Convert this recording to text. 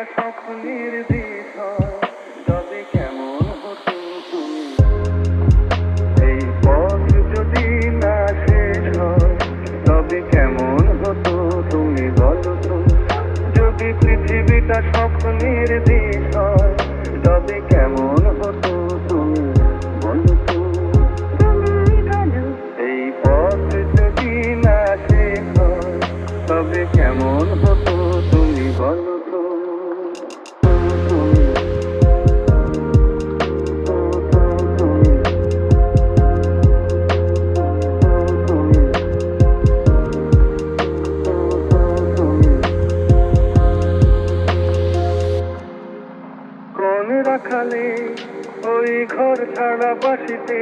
পৃথিবীটা স্বপ্নের বিষয়, তবে কেমন হতো তুমি? এই পথ যদি না শেষ হয়, তবে কেমন হতো তুমি বলো তো? যদি পৃথিবীটা স্বপ্নের বিষয়, তবে কেমন হতো তুমি বলো তো? এই পথ যদি না শেষ হয়, তবে কেমন হতো তুমি বলো তো? কোন রাখালে ওই ঘর ছাড়া বাসিতে